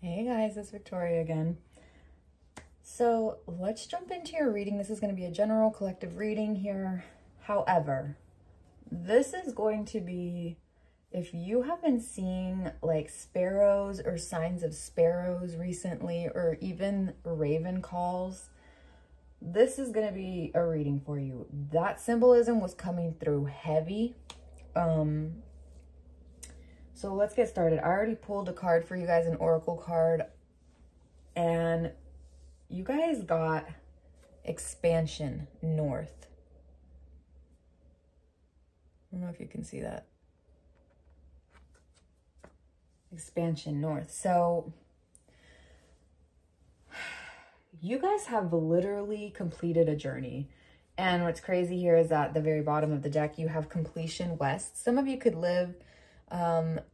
Hey guys, it's Victoria again. So let's jump into your reading. This is going to be a general collective reading here. However, this is going to be, if you have been seeing like sparrows or signs of sparrows recently, or even raven calls, this is going to be a reading for you. That symbolism was coming through heavy. So let's get started. I already pulled a card for you guys, an oracle card, and you guys got expansion north. I don't know if you can see that. Expansion north. So you guys have literally completed a journey. And what's crazy here is that at the very bottom of the deck, you have completion west. Some of you could live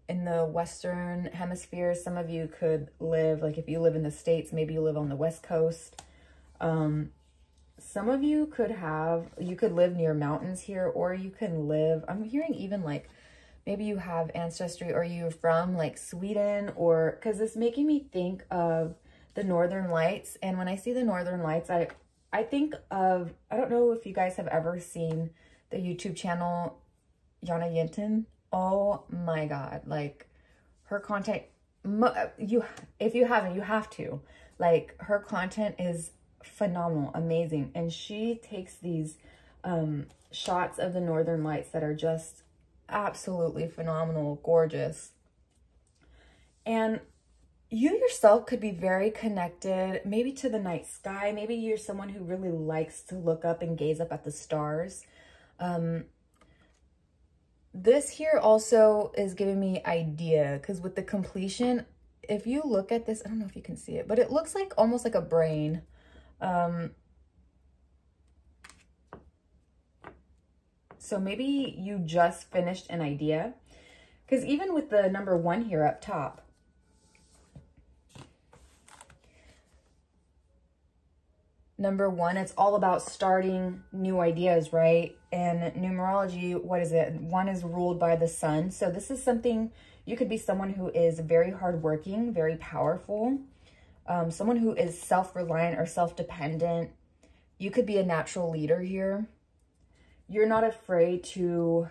in the Western hemisphere. Some of you could live, like if you live in the States, maybe you live on the West Coast. Some of you could live near mountains here, or you can live, I'm hearing even like, maybe you have ancestry, or you're from like Sweden, or, because it's making me think of the Northern Lights. And when I see the Northern Lights, I think of, I don't know if you guys have ever seen the YouTube channel, Yana Yinton. Oh my God, like her content, if you haven't, you have to. Like her content is phenomenal, amazing. And she takes these shots of the Northern Lights that are just absolutely phenomenal, gorgeous. And you yourself could be very connected, maybe to the night sky. Maybe you're someone who really likes to look up and gaze up at the stars. This here also is giving me idea, because with the completion, if you look at this, I don't know if you can see it, but it looks like almost like a brain. So maybe you just finished an idea, because even with the number 1 here up top, number 1, it's all about starting new ideas, right? And numerology, what is it? 1 is ruled by the sun. So this is something, you could be someone who is very hardworking, very powerful, someone who is self-reliant or self-dependent. You could be a natural leader here. You're not afraid to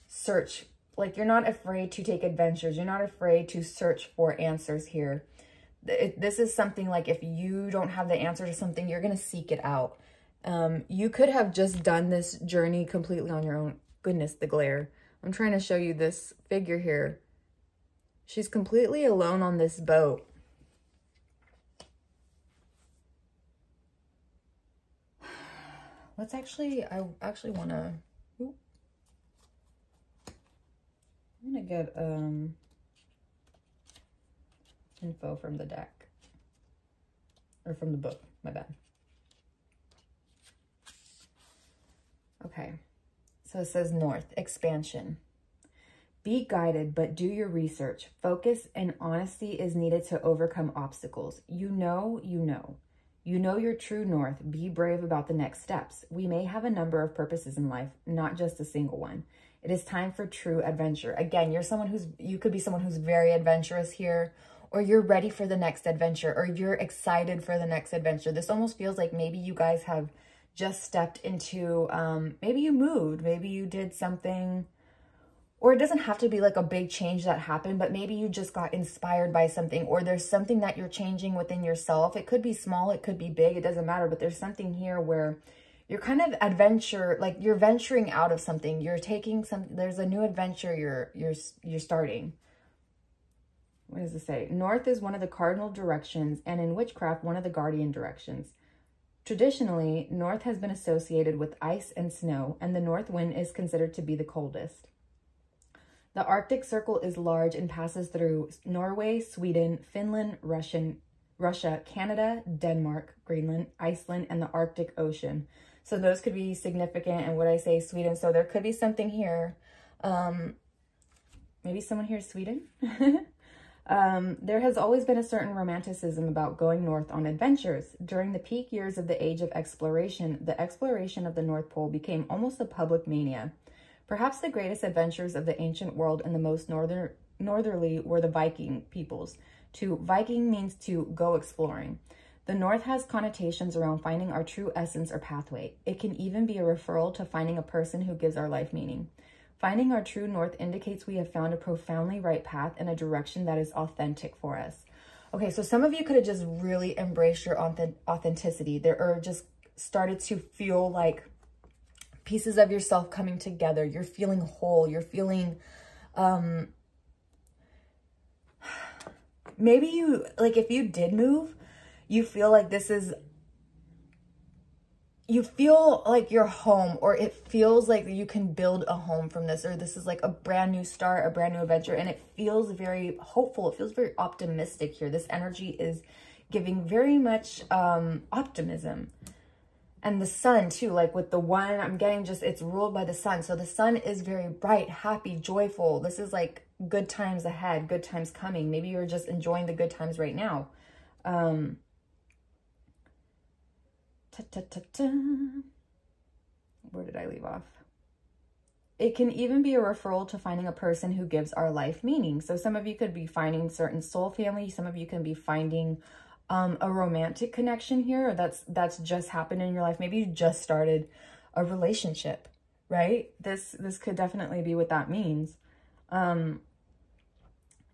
search, like you're not afraid to take adventures. You're not afraid to search for answers here. This is something like if you don't have the answer to something, you're going to seek it out. You could have just done this journey completely on your own. Goodness, the glare. I'm trying to show you this figure here. She's completely alone on this boat. Let's actually, I actually want to, I'm going to get, info from the deck, or from the book, my bad. Okay, so it says north, expansion. Be guided, but do your research. Focus and honesty is needed to overcome obstacles. You know your true north. Be brave about the next steps. We may have a number of purposes in life, not just a single one. It is time for true adventure. Again, you could be someone who's very adventurous here, or you're ready for the next adventure, or you're excited for the next adventure. This almost feels like maybe you guys have just stepped into, maybe you moved, maybe you did something, or it doesn't have to be like a big change that happened, but maybe you just got inspired by something, or there's something that you're changing within yourself. It could be small, it could be big, it doesn't matter, but there's something here where you're kind of like you're venturing out of something. You're taking there's a new adventure you're starting. What does it say? North is one of the cardinal directions, and in witchcraft, one of the guardian directions. Traditionally, north has been associated with ice and snow, and the north wind is considered to be the coldest. The Arctic Circle is large and passes through Norway, Sweden, Finland, Russia, Canada, Denmark, Greenland, Iceland, and the Arctic Ocean. So those could be significant. And what I say, Sweden. So there could be something here. Maybe someone here is Sweden. There has always been a certain romanticism about going north on adventures. During the peak years of the age of exploration, the exploration of the North Pole became almost a public mania. Perhaps the greatest adventures of the ancient world and the most northerly were the Viking peoples. To Viking means to go exploring. The North has connotations around finding our true essence or pathway. It can even be a referral to finding a person who gives our life meaning. Finding our true north indicates we have found a profoundly right path in a direction that is authentic for us. Okay, so some of you could have just really embraced your authenticity there, or just started to feel like pieces of yourself coming together. You're feeling whole. You're feeling, maybe you, like if you did move, you feel like this is, you feel like you're home, or it feels like you can build a home from this, or this is like a brand new start, a brand new adventure, and it feels very hopeful. It feels very optimistic here. This energy is giving very much optimism. And the sun too, like with the one I'm getting, just it's ruled by the sun. So the sun is very bright, happy, joyful. This is like good times ahead, good times coming. Maybe you're just enjoying the good times right now. Where did I leave off? It can even be a referral to finding a person who gives our life meaning. So some of you could be finding certain soul family. Some of you can be finding a romantic connection here, or that's just happened in your life. Maybe you just started a relationship, right? This could definitely be what that means.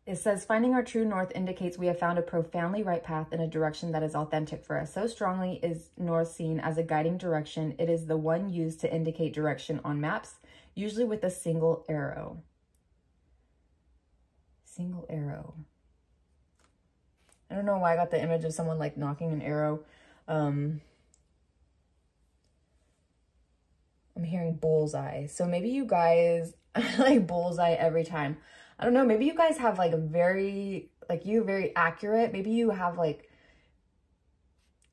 It says, finding our true north indicates we have found a profoundly right path in a direction that is authentic for us. So strongly is north seen as a guiding direction. It is the one used to indicate direction on maps, usually with a single arrow. Single arrow. I don't know why I got the image of someone like knocking an arrow. I'm hearing bullseye. So maybe you guys like bullseye every time. I don't know, maybe you guys have like a very, like you're very accurate. Maybe you have like,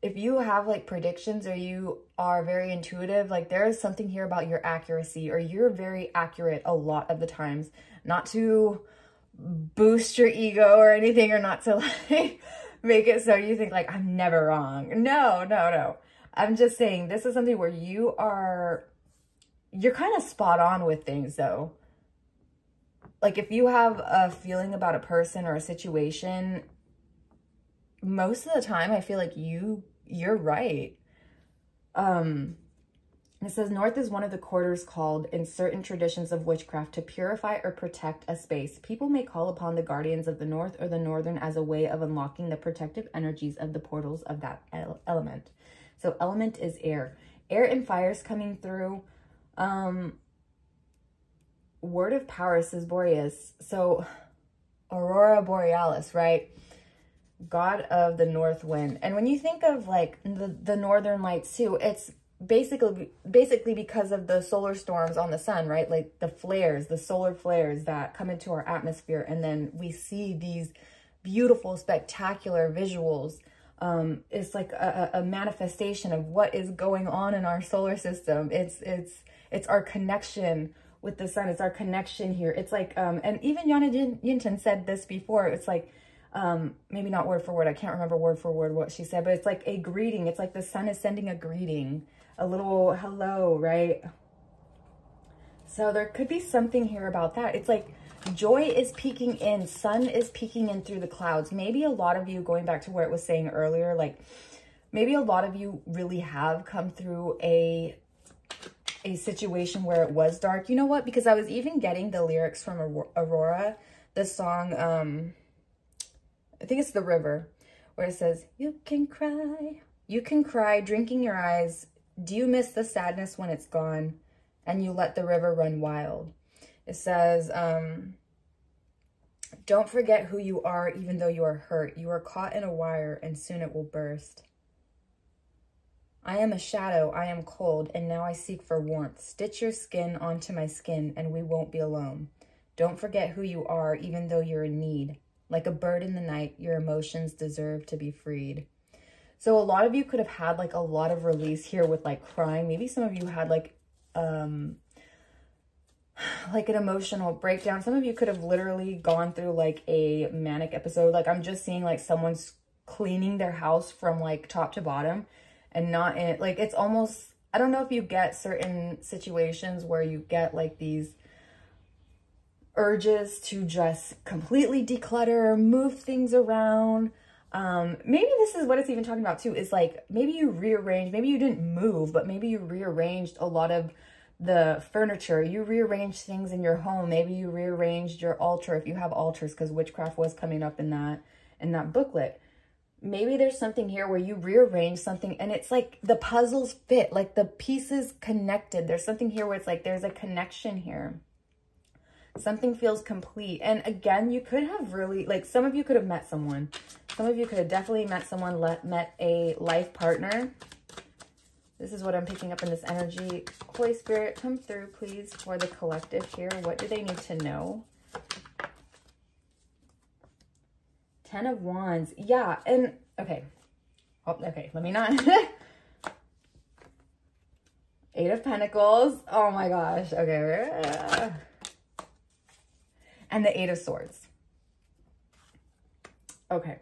if you have like predictions, or you are very intuitive, like there is something here about your accuracy, or you're very accurate a lot of the times. Not to boost your ego or anything, or not to like make it so you think like I'm never wrong. No. I'm just saying this is something where you're kind of spot on with things though. Like if you have a feeling about a person or a situation, most of the time I feel like you're right. It says north is one of the quarters called in certain traditions of witchcraft to purify or protect a space. People may call upon the guardians of the north or the northern as a way of unlocking the protective energies of the portals of that element. So element is air. Air and fire is coming through. Word of power says Boreas. So Aurora Borealis, right? God of the north wind. And when you think of like the northern lights too, it's basically because of the solar storms on the sun, right? Like the flares, the solar flares that come into our atmosphere. And then we see these beautiful, spectacular visuals. It's like a manifestation of what is going on in our solar system. It's our connection with the sun. It's our connection here. It's like, and even Yana Yinton said this before. It's like, maybe not word for word. I can't remember word for word what she said, but it's like a greeting. It's like the sun is sending a greeting, a little hello, right? So there could be something here about that. It's like joy is peeking in, sun is peeking in through the clouds. Maybe a lot of you, going back to what it was saying earlier, like maybe a lot of you really have come through a situation where it was dark. You know what? Because I was even getting the lyrics from Aurora, the song, I think it's The River, where it says, you can cry, drinking your eyes. Do you miss the sadness when it's gone? And you let the river run wild. It says, don't forget who you are, even though you are hurt. You are caught in a wire, and soon it will burst. I am a shadow, I am cold, and now I seek for warmth. Stitch your skin onto my skin, and we won't be alone. Don't forget who you are, even though you're in need. Like a bird in the night, your emotions deserve to be freed. So a lot of you could have had like a lot of release here with like crying. Maybe some of you had like an emotional breakdown. Some of you could have literally gone through like a manic episode. Like I'm just seeing like someone's cleaning their house from like top to bottom. And not in, like, it's almost, I don't know if you get certain situations where you get like these, urges to just completely declutter, move things around. Maybe this is what it's even talking about too, is like, maybe you rearranged, maybe you didn't move, but maybe you rearranged a lot of the furniture. You rearranged things in your home. Maybe you rearranged your altar, if you have altars, because witchcraft was coming up in that booklet. Maybe there's something here where you rearrange something and it's like the puzzles fit, like the pieces connected. There's something here where it's like there's a connection here. Something feels complete. And again, you could have really, like, some of you could have met someone. Some of you could have definitely met someone, met a life partner. This is what I'm picking up in this energy. Holy Spirit, come through, please, for the collective here. What do they need to know? 10 of Wands. Yeah, and, okay. Oh, okay, let me not. 8 of Pentacles. Oh my gosh. Okay. And the 8 of Swords. Okay.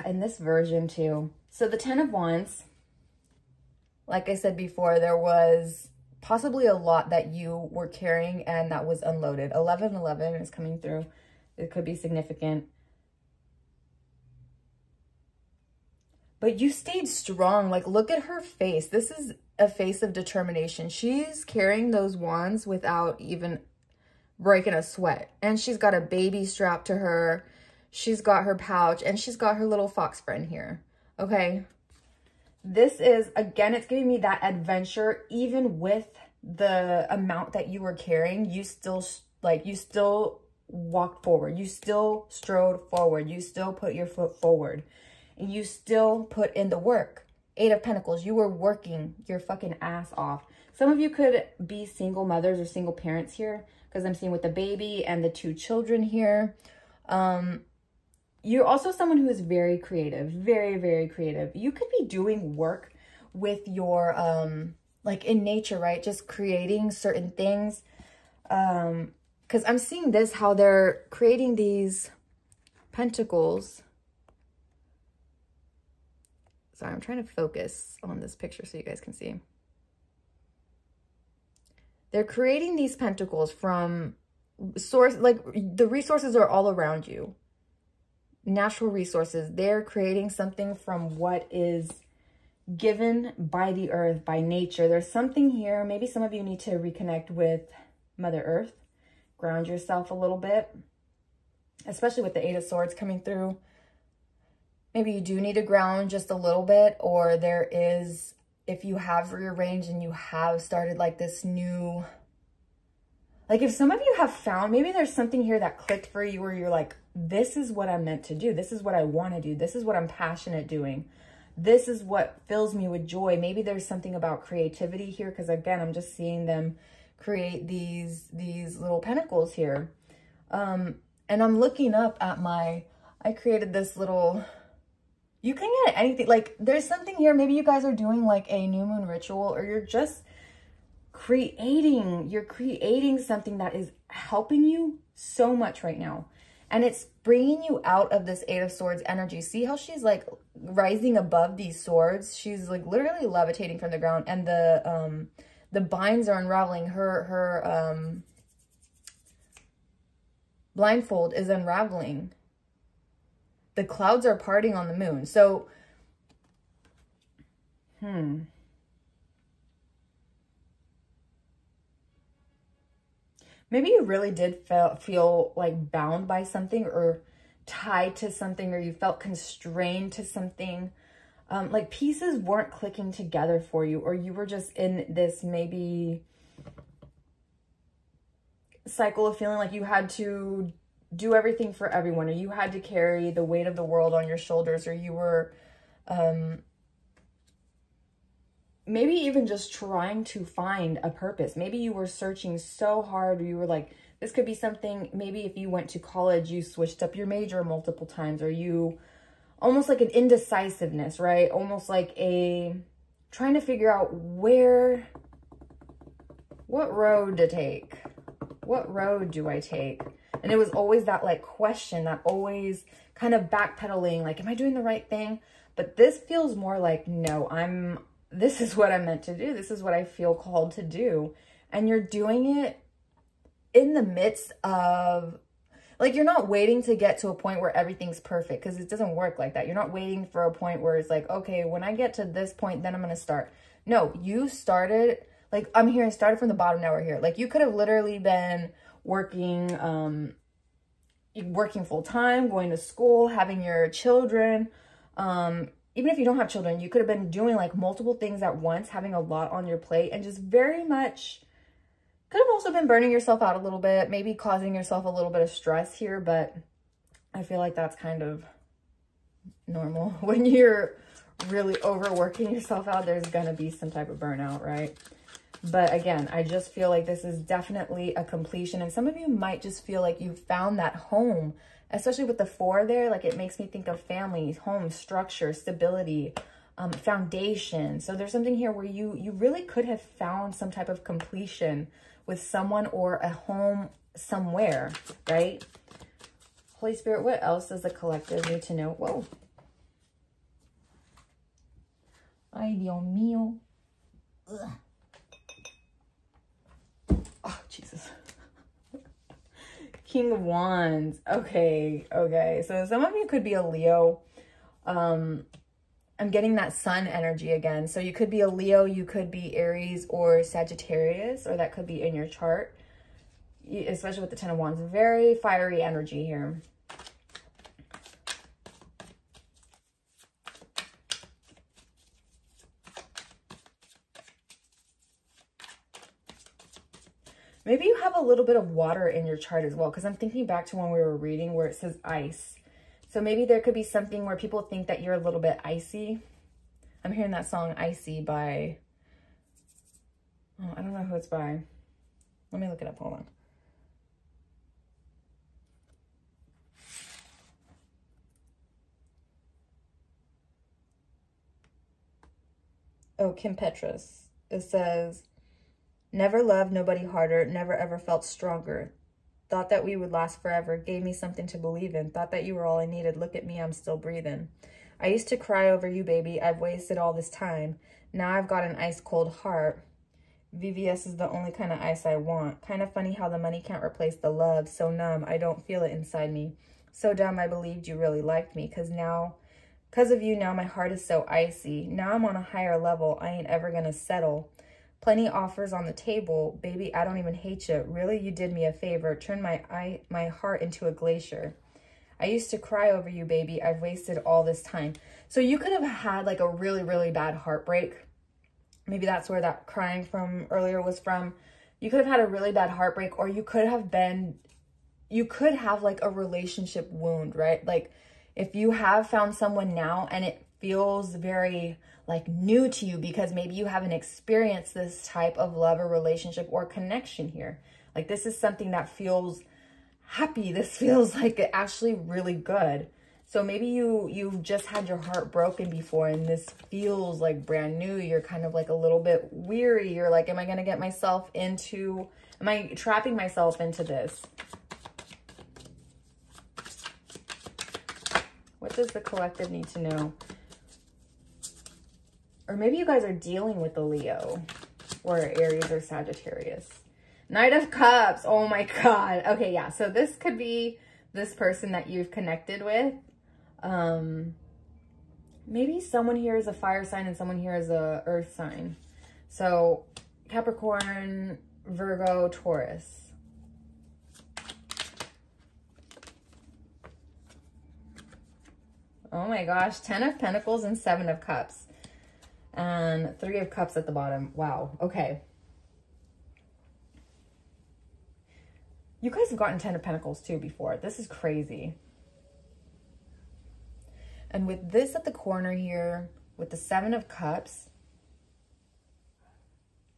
In this version too. So the 10 of Wands, like I said before, there was possibly a lot that you were carrying and that was unloaded. 11 is coming through. It could be significant. But you stayed strong. Like, look at her face. This is a face of determination. She's carrying those wands without even breaking a sweat. And she's got a baby strapped to her. She's got her pouch. And she's got her little fox friend here. Okay. This is, again, it's giving me that adventure. Even with the amount that you were carrying, you still, walked forward. You still strode forward. You still put your foot forward. And you still put in the work. 8 of Pentacles. You were working your fucking ass off. Some of you could be single mothers or single parents here, because I'm seeing with the baby and the 2 children here. You're also someone who is very creative. Very, very creative. You could be doing work with your, like in nature, right? Just creating certain things. Because I'm seeing this, how they're creating these pentacles. Sorry, I'm trying to focus on this picture so you guys can see. They're creating these pentacles from source, like the resources are all around you. Natural resources. They're creating something from what is given by the earth, by nature. There's something here. Maybe some of you need to reconnect with Mother Earth. Ground yourself a little bit, especially with the 8 of Swords coming through. Maybe you do need to ground just a little bit, or there is, if you have rearranged and you have started like this new, like if some of you have found, maybe there's something here that clicked for you where you're like, this is what I'm meant to do. This is what I want to do. This is what I'm passionate doing. This is what fills me with joy. Maybe there's something about creativity here, because again, I'm just seeing them create these little pentacles here. And I'm looking up at I created this little, you can get anything. Like there's something here. Maybe you guys are doing like a new moon ritual, or you're just creating something that is helping you so much right now. And it's bringing you out of this 8 of Swords energy. See how she's like rising above these swords? She's like literally levitating from the ground, and the binds are unraveling. Her blindfold is unraveling. The clouds are parting on the moon. So, maybe you really did feel like bound by something, or tied to something, or you felt constrained to something. Like pieces weren't clicking together for you, or you were just in this maybe cycle of feeling like you had to do everything for everyone, or you had to carry the weight of the world on your shoulders, or you were maybe even just trying to find a purpose. Maybe you were searching so hard, or you were like, this could be something, maybe if you went to college, you switched up your major multiple times, or you almost like an indecisiveness, right? Almost like a trying to figure out what road to take. What road do I take? And it was always that like question, that always kind of backpedaling, like, am I doing the right thing? But this feels more like, no, this is what I'm meant to do. This is what I feel called to do. And you're doing it in the midst of, like, you're not waiting to get to a point where everything's perfect, because it doesn't work like that. You're not waiting for a point where it's like, okay, when I get to this point, then I'm going to start. No, you started, like, I'm here and started from the bottom, now we're here. Like, you could have literally been working, working full time, going to school, having your children. Even if you don't have children, you could have been doing like multiple things at once, having a lot on your plate, and just very much could have also been burning yourself out a little bit, maybe causing yourself a little bit of stress here, but I feel like that's kind of normal. When you're really overworking yourself out, there's gonna be some type of burnout, right? But again, I just feel like this is definitely a completion, and some of you might just feel like you found that home, especially with the 4 there. Like, it makes me think of family, home, structure, stability, foundation. So there's something here where you really could have found some type of completion with someone or a home somewhere, right? Holy Spirit, what else does the collective need to know? Whoa. Ay, Dios mío. Ugh. Oh, Jesus. King of Wands. Okay. So some of you could be a Leo. I'm getting that sun energy again. So you could be a Leo, you could be Aries or Sagittarius, or that could be in your chart, especially with the 10 of Wands. Very fiery energy here. Maybe you have a little bit of water in your chart as well, because I'm thinking back to when we were reading where it says ice. So maybe there could be something where people think that you're a little bit icy. I'm hearing that song Icy by, oh, I don't know who it's by. Let me look it up, hold on. Oh, Kim Petras. It says, never loved nobody harder, never ever felt stronger. Thought that we would last forever, gave me something to believe in. Thought that you were all I needed. Look at me, I'm still breathing. I used to cry over you, baby. I've wasted all this time. Now I've got an ice cold heart. VVS is the only kind of ice I want. Kind of funny how the money can't replace the love. So numb, I don't feel it inside me. So dumb, I believed you really liked me. Because of you, now my heart is so icy. Now I'm on a higher level. I ain't ever gonna settle. Plenty offers on the table. Baby, I don't even hate you. Really, you did me a favor. Turned my heart into a glacier. I used to cry over you, baby. I've wasted all this time. So you could have had like a really, really bad heartbreak. Maybe that's where that crying from earlier was from. You could have had a really bad heartbreak, or you could have like a relationship wound, right? Like, if you have found someone now and it feels very like new to you because maybe you haven't experienced this type of love or relationship or connection here. Like, this is something that feels happy. This feels like actually really good. So maybe you've just had your heart broken before and this feels like brand new. You're kind of like a little bit weary. You're like, am I going to get myself into, am I trapping myself into this? What does the collective need to know? Or maybe you guys are dealing with a Leo or Aries or Sagittarius. Knight of Cups. Oh my God. Okay, yeah. So this could be this person that you've connected with. Maybe someone here is a fire sign and someone here is a earth sign. So Capricorn, Virgo, Taurus. Oh my gosh. 10 of Pentacles and 7 of Cups. And 3 of Cups at the bottom. Wow. Okay. You guys have gotten 10 of Pentacles too before. This is crazy. And with this at the corner here, with the 7 of Cups.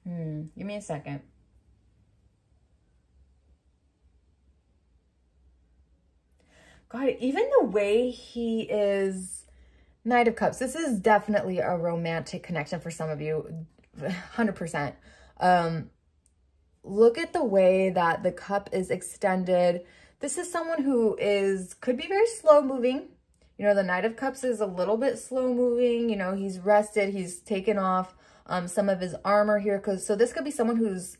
Give me a second. God, even the way he is... Knight of Cups. This is definitely a romantic connection for some of you. 100%. Look at the way that the cup is extended. This is someone who could be very slow moving. You know, the Knight of Cups is a little bit slow moving. You know, he's rested. He's taken off some of his armor here. So this could be someone who's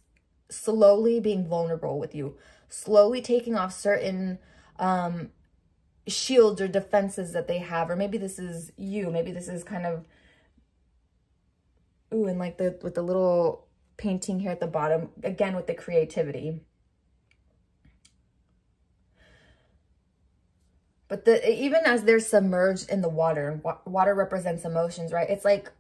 slowly being vulnerable with you, slowly taking off certain shields or defenses that they have. Or maybe this is you, maybe this is kind of, ooh, and like with the little painting here at the bottom, again with the creativity. But even as they're submerged in the water, water represents emotions, right? It's like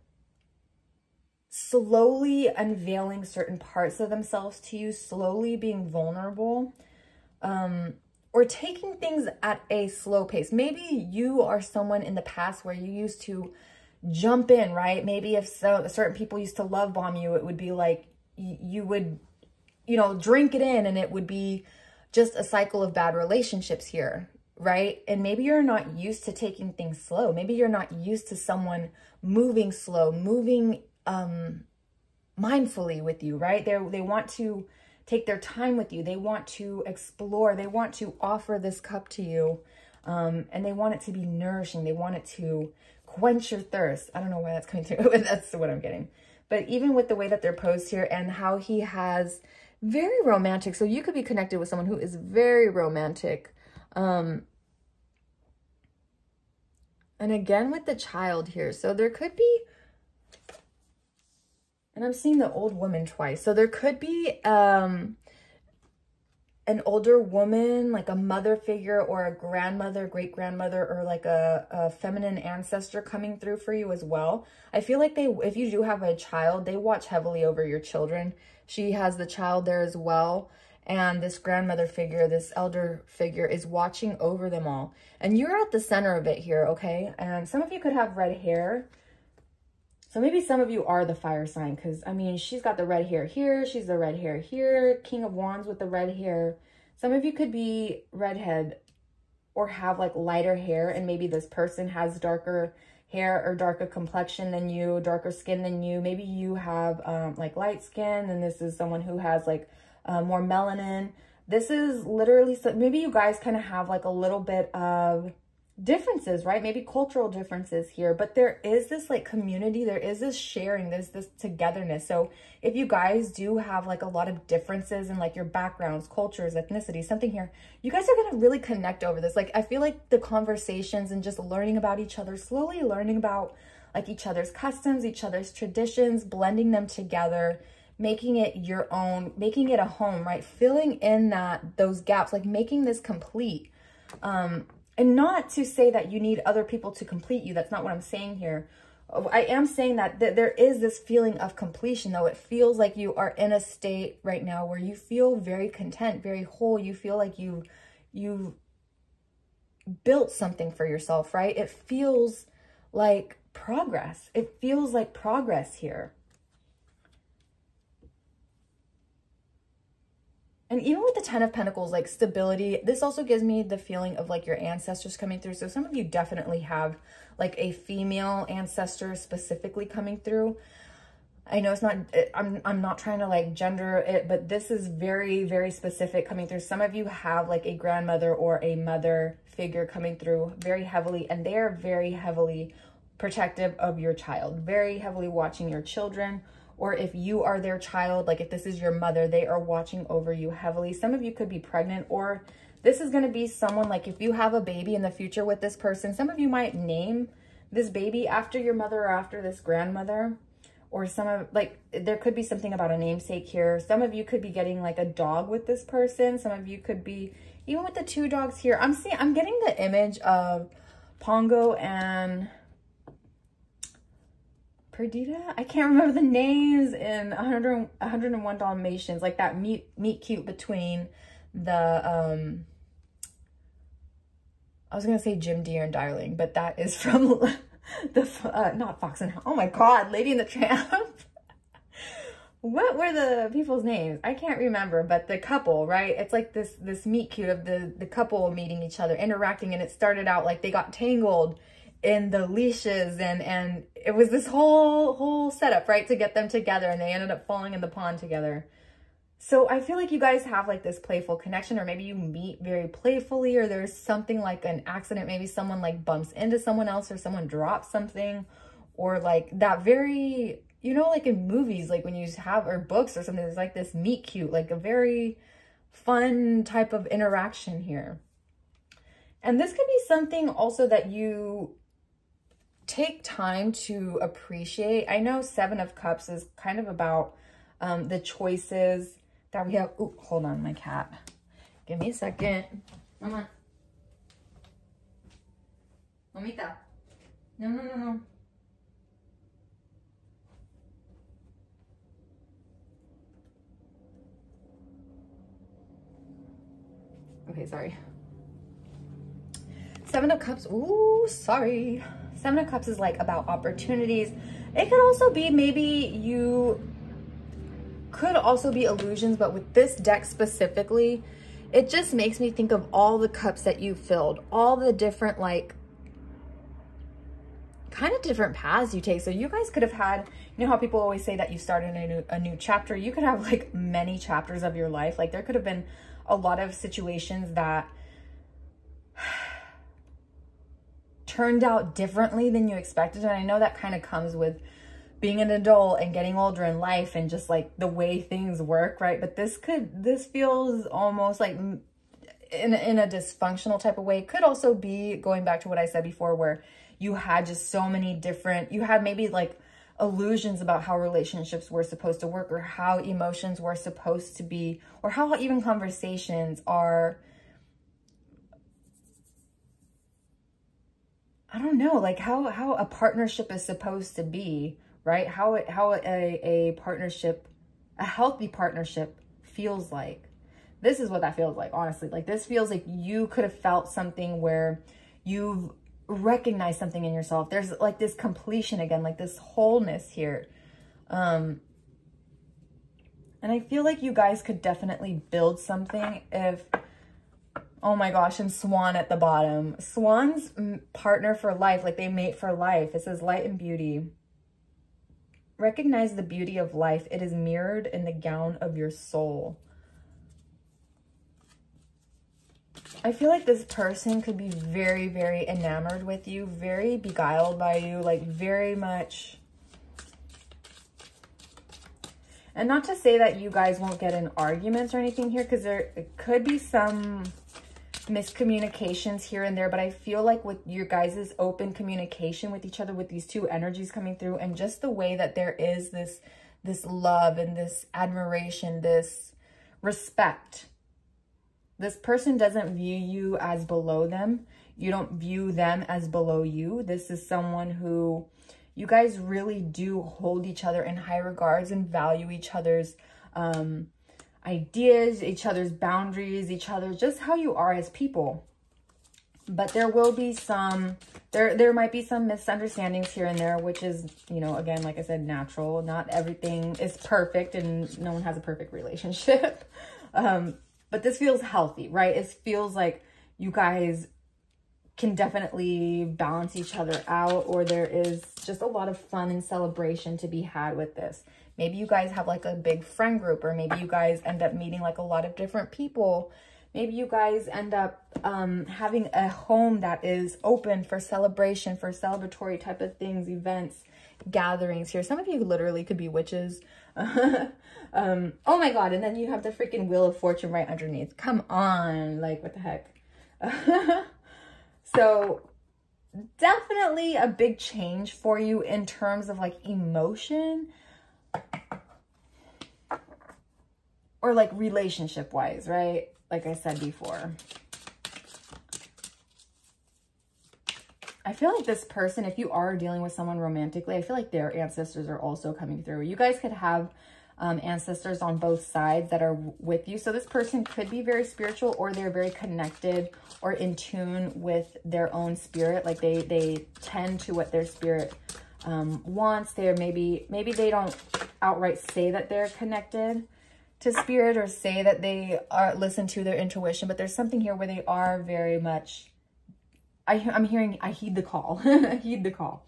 slowly unveiling certain parts of themselves to you, slowly being vulnerable, or taking things at a slow pace. Maybe you are someone in the past where you used to jump in, right? Maybe if certain people used to love bomb you, it would be like you would, you know, drink it in, and it would be just a cycle of bad relationships here, right? And maybe you're not used to taking things slow. Maybe you're not used to someone moving slow, moving mindfully with you, right? They want to take their time with you. They want to explore. They want to offer this cup to you, and they want it to be nourishing. They want it to quench your thirst. I don't know why that's coming through, but that's what I'm getting. But even with the way that they're posed here and how he has very romantic, so you could be connected with someone who is very romantic. And again with the child here, so there could be, and I'm seeing the old woman twice, so there could be an older woman, like a mother figure or a grandmother, great-grandmother, or like a feminine ancestor coming through for you as well. I feel like if you do have a child, they watch heavily over your children. She has the child there as well. And this grandmother figure, this elder figure is watching over them all. And you're at the center of it here, okay? And some of you could have red hair. So maybe some of you are the fire sign, because, I mean, she's got the red hair here. She's the red hair here. King of Wands with the red hair. Some of you could be redhead or have, like, lighter hair, and maybe this person has darker hair or darker complexion than you, darker skin than you. Maybe you have, like, light skin, and this is someone who has, like, more melanin. This is literally, so maybe you guys kind of have, like, a little bit of differences, right? Maybe cultural differences here, but there is this like community, there is this sharing, there's this togetherness. So if you guys do have like a lot of differences in like your backgrounds, cultures, ethnicity, something here, you guys are going to really connect over this. Like, I feel like the conversations and just learning about each other, slowly learning about like each other's customs, each other's traditions, blending them together, making it your own, making it a home, right? Filling in those gaps, like making this complete. And not to say that you need other people to complete you. That's not what I'm saying here. I am saying that there is this feeling of completion, though. It feels like you are in a state right now where you feel very content, very whole. You feel like you've built something for yourself, right? It feels like progress. It feels like progress here. And even with the 10 of Pentacles, like stability, this also gives me the feeling of like your ancestors coming through. So some of you definitely have like a female ancestor specifically coming through. I know it's not, I'm not trying to like gender it, but this is very, very specific coming through. Some of you have like a grandmother or a mother figure coming through very heavily, and they are very heavily protective of your child, very heavily watching your children. Or if you are their child, like if this is your mother, they are watching over you heavily. Some of you could be pregnant, or this is going to be someone, like if you have a baby in the future with this person, some of you might name this baby after your mother or after this grandmother. Or some of, like, there could be something about a namesake here. Some of you could be getting like a dog with this person. Some of you could be, even with the 2 dogs here, I'm getting the image of Congo and Perdita. I can't remember the names in 101 Dalmatians, like that meet cute between the, I was going to say Jim Deere and Darling, but that is from the, not Fox and Hound. Oh my God, Lady and the Tramp. What were the people's names? I can't remember, but the couple, right? It's like this meet cute of the couple meeting each other, interacting, and it started out like they got tangled in the leashes, and it was this whole setup, right, to get them together, and they ended up falling in the pond together. So I feel like you guys have like this playful connection, or maybe you meet very playfully, or there's something like an accident. Maybe someone like bumps into someone else, or someone drops something, or like that very you know, like in movies, like when you have, or books or something, there's like this meet cute, like a very fun type of interaction here. And this could be something also that you take time to appreciate. I know Seven of Cups is kind of about the choices that we have. Ooh, hold on, my cat. Give me a second. Mama. Mamita. No, no, no, no. Okay, sorry. Seven of Cups. Ooh, sorry. Seven of Cups is like about opportunities. It could also be, maybe you could also be illusions, but with this deck specifically, it just makes me think of all the cups that you filled, all the different, like, kind of different paths you take. So you guys could have had, you know how people always say that you start in a new chapter? You could have like many chapters of your life. Like there could have been a lot of situations that turned out differently than you expected. And I know that kind of comes with being an adult and getting older in life and just like the way things work, right? But this feels almost like in a dysfunctional type of way. It could also be going back to what I said before, where you had just so many different, you had maybe like illusions about how relationships were supposed to work, or how emotions were supposed to be, or how even conversations are, I don't know, like how a partnership is supposed to be, right? How a partnership, a healthy partnership feels like. This is what that feels like, honestly. Like this feels like you could have felt something where you've recognized something in yourself. There's like this completion again, like this wholeness here. And I feel like you guys could definitely build something if, oh my gosh, and Swan at the bottom. Swan's partner for life, like they mate for life. It says light and beauty. Recognize the beauty of life. It is mirrored in the gown of your soul. I feel like this person could be very, very enamored with you, very beguiled by you, like very much. And not to say that you guys won't get in arguments or anything here, because there could be some miscommunications here and there, but I feel like with your guys' open communication with each other, with these two energies coming through, and just the way that there is this love and this admiration, this respect. This person doesn't view you as below them. You don't view them as below you. This is someone who you guys really do hold each other in high regards and value each other's ideas, each other's boundaries, each other, just how you are as people. But there will be some, there might be some misunderstandings here and there, which is, you know, again, like I said, natural. Not everything is perfect and no one has a perfect relationship. But this feels healthy, right? It feels like you guys can definitely balance each other out, or there is just a lot of fun and celebration to be had with this. Maybe you guys have like a big friend group, or maybe you guys end up meeting like a lot of different people. Maybe you guys end up having a home that is open for celebration, for celebratory type of things, events, gatherings here. Some of you literally could be witches. Oh my god, and then you have the freaking Wheel of Fortune right underneath. Come on, like what the heck. So definitely a big change for you in terms of like emotion, or like relationship wise, right? Like I said before, I feel like this person, if you are dealing with someone romantically, I feel like their ancestors are also coming through. You guys could have ancestors on both sides that are with you. So this person could be very spiritual, or they're very connected or in tune with their own spirit. Like they tend to what their spirit wants. They're maybe they don't outright say that they're connected to spirit, or say that they are listen to their intuition, but there's something here where they are very much, I'm hearing, I heed the call. I heed the call.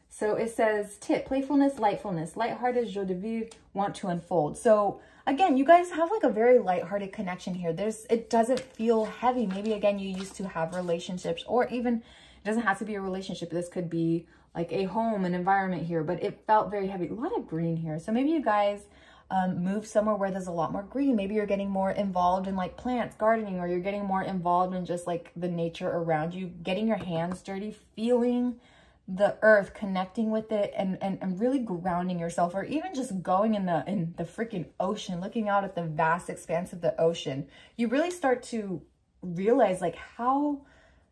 So it says, tip, playfulness, lightfulness, lighthearted, joie de vivre, want to unfold. So again, you guys have like a very lighthearted connection here. It doesn't feel heavy. Maybe again, you used to have relationships, or even, it doesn't have to be a relationship. This could be like a home, an environment here, but it felt very heavy. A lot of green here. So maybe you guys move somewhere where there's a lot more green. Maybe you're getting more involved in like plants, gardening, or you're getting more involved in just like the nature around you, getting your hands dirty, feeling the earth, connecting with it, and really grounding yourself, or even just going in the freaking ocean, looking out at the vast expanse of the ocean. You really start to realize like how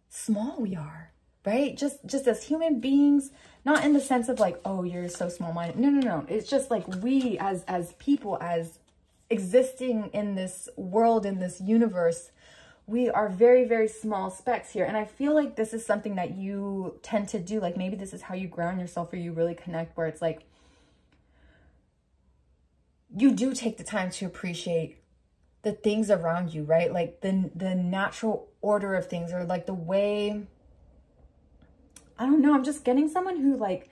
small we are, right? Just as human beings, not in the sense of like, oh, you're so small-minded. No. It's just like we as people, as existing in this world, in this universe, we are very, very small specks here. And I feel like this is something that you tend to do. Like maybe this is how you ground yourself, or you really connect, where it's like you do take the time to appreciate the things around you, right? Like the natural order of things, or like the way, I don't know, I'm just getting someone who like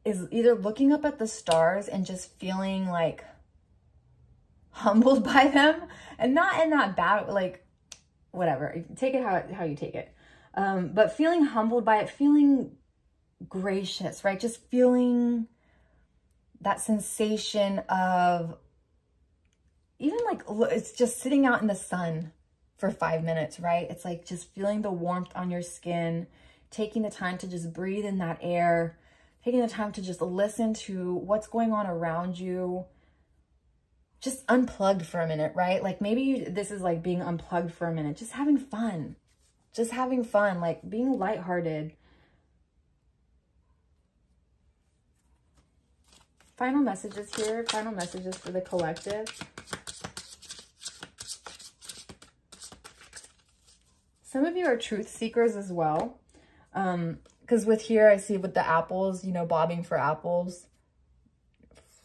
is either looking up at the stars and just feeling like humbled by them, and not in that bad, like, whatever, take it how you take it. But feeling humbled by it, feeling gracious, right? Just feeling that sensation of even like, it's just sitting out in the sun for 5 minutes, right? It's like just feeling the warmth on your skin, taking the time to just breathe in that air, taking the time to just listen to what's going on around you. Just unplugged for a minute, right? Like maybe this is like being unplugged for a minute, just having fun, like being lighthearted. Final messages here, final messages for the collective. Some of you are truth seekers as well. Because with here, I see with the apples, you know, bobbing for apples.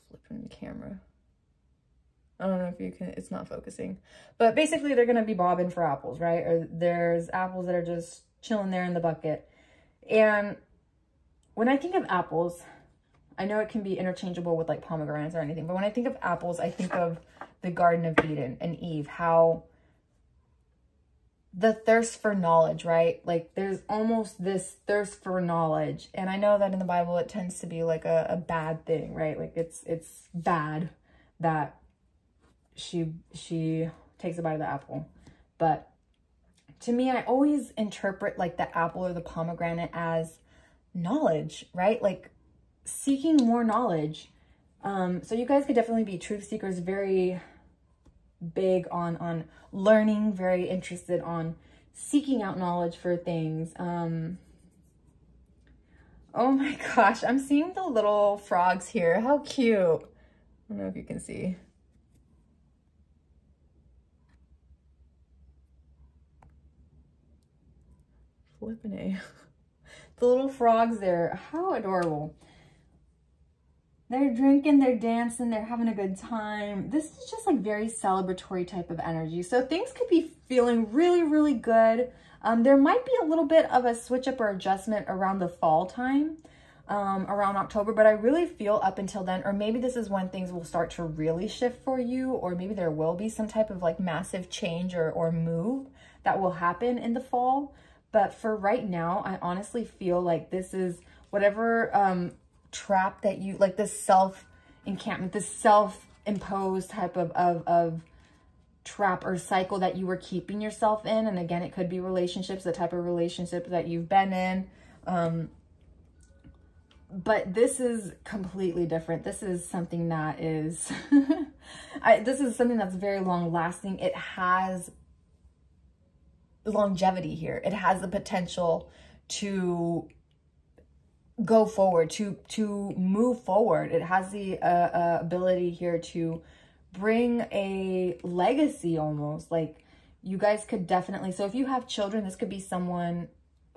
Flipping the camera. I don't know if you can, it's not focusing. But basically, they're going to be bobbing for apples, right? Or there's apples that are just chilling there in the bucket. And when I think of apples, I know it can be interchangeable with like pomegranates or anything. But when I think of apples, I think of the Garden of Eden and Eve. How the thirst for knowledge, right? Like there's almost this thirst for knowledge. And I know that in the Bible, it tends to be like a bad thing, right? Like it's bad that she takes a bite of the apple. But to me, I always interpret like the apple or the pomegranate as knowledge, right? Like seeking more knowledge. So you guys could definitely be truth seekers, very big on learning, very interested on seeking out knowledge for things. Oh my gosh, I'm seeing the little frogs here. How cute. I don't know if you can see. Flippin' A. The little frogs there, how adorable. They're drinking, they're dancing, they're having a good time. This is just like very celebratory type of energy. So things could be feeling really, really good. There might be a little bit of a switch up or adjustment around the fall time, around October, but I really feel up until then, or maybe this is when things will start to really shift for you, or maybe there will be some type of like massive change or move that will happen in the fall. But for right now, I honestly feel like this is whatever trap that you, like this self-encampment, this self-imposed type of trap or cycle that you were keeping yourself in. And again, it could be relationships, the type of relationship that you've been in. But this is completely different. This is something that is, this is something that's very long lasting. It has longevity here. It has the potential to go forward, to move forward. It has the ability here to bring a legacy almost. Like you guys could definitely, so if you have children, this could be someone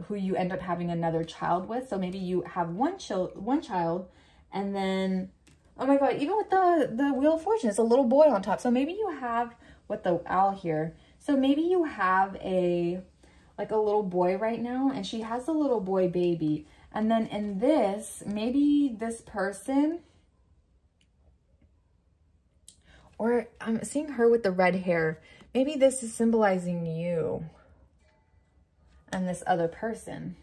who you end up having another child with. So maybe you have one child and then, oh my God, even with the Wheel of Fortune, it's a little boy on top. So maybe you have, with the owl here, so maybe you have like a little boy right now, and she has a little boy baby. And then in this, maybe this person, or I'm seeing her with the red hair. Maybe this is symbolizing you and this other person.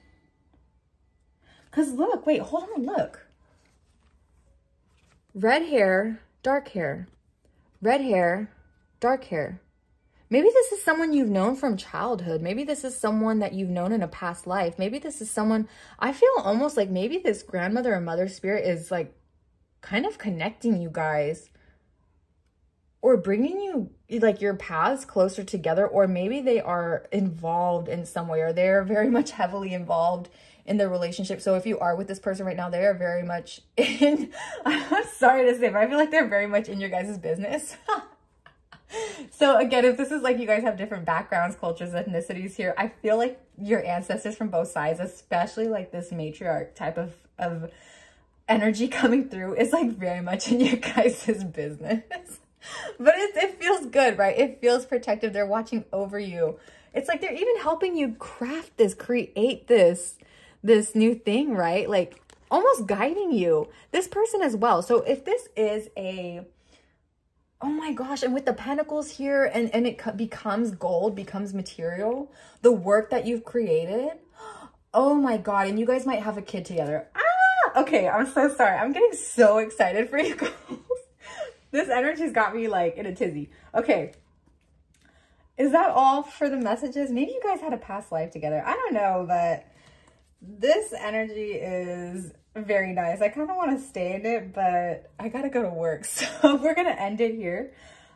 Because look, wait, hold on, look. Red hair, dark hair. Red hair, dark hair. Maybe this is someone you've known from childhood. Maybe this is someone that you've known in a past life. Maybe this is someone, I feel almost like maybe this grandmother or mother spirit is like kind of connecting you guys or bringing you like your paths closer together, or maybe they are involved in some way, or they're very much heavily involved in the relationship. So if you are with this person right now, they are very much in, I'm sorry to say, but I feel like they're very much in your guys' business. So again, if this is like you guys have different backgrounds, cultures, ethnicities here, I feel like your ancestors from both sides, especially like this matriarch type of energy coming through, is like very much in your guys' business. But it feels good, right? It feels protective. They're watching over you. It's like they're even helping you craft this, create this new thing, right? Like almost guiding you. This person as well. So if this is a, oh my gosh, and with the pentacles here, and it becomes gold, becomes material, the work that you've created, oh my God, and you guys might have a kid together. Ah, okay, I'm so sorry. I'm getting so excited for you guys. This energy's got me like in a tizzy. Okay, is that all for the messages? Maybe you guys had a past life together. I don't know, but this energy is very nice. I kind of want to stay in it, but I gotta go to work, so we're gonna end it here.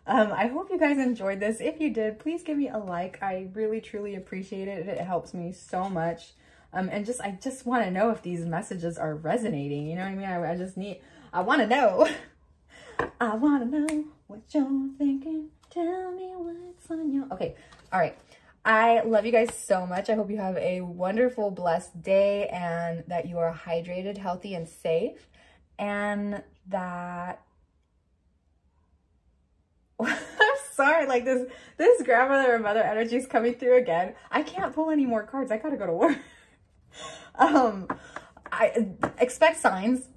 I hope you guys enjoyed this. If you did, please give me a like. I really truly appreciate it. It helps me so much. And I just want to know if these messages are resonating. You know what I mean? I want to know. I want to know what you're thinking. Tell me what's on your... Okay, all right. I love you guys so much. I hope you have a wonderful, blessed day, and that you are hydrated, healthy, and safe. And that... I'm sorry, like this grandmother or mother energy is coming through again. I can't pull any more cards. I gotta go to work. I expect signs.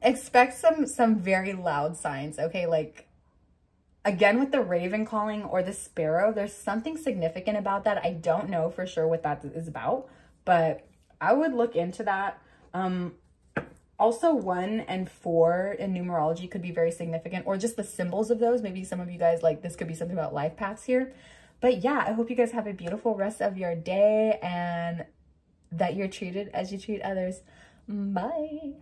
Expect some very loud signs, okay? Like, again, with the raven calling or the sparrow, there's something significant about that. I don't know for sure what that is about, but I would look into that. Also, 1 and 4 in numerology could be very significant, or just the symbols of those. Maybe some of you guys, like, this could be something about life paths here. But yeah, I hope you guys have a beautiful rest of your day, and that you're treated as you treat others. Bye.